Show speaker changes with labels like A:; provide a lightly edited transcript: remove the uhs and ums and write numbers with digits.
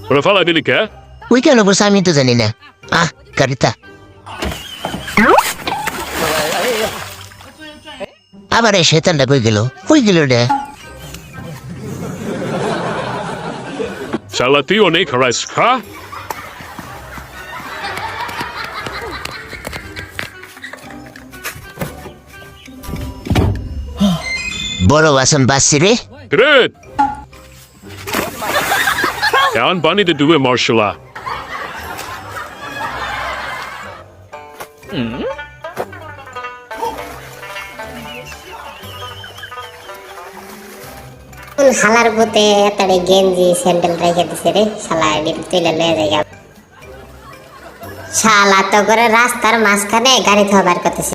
A: ওরা ফালা দিলি কে?
B: ওই কেন বলছে আমি তো জানি না। গাড়িটা আবার এই শয়তানটা কই গেল রে?
A: শালা তুই অনেক হারাইস, হ্যাঁ?
B: বড় বাসন বাসছি রে।
A: Good. Down bunny to do it, Marshalla.
C: শালার পুতে তাড়ে গেঞ্জি স্যান্ডেল রেখে দিছে রে, শালা এডিট তুলে লয়ে যায়। শালা তো করে রাস্তার মাঝখানে গাড়ি থবার করতেছে।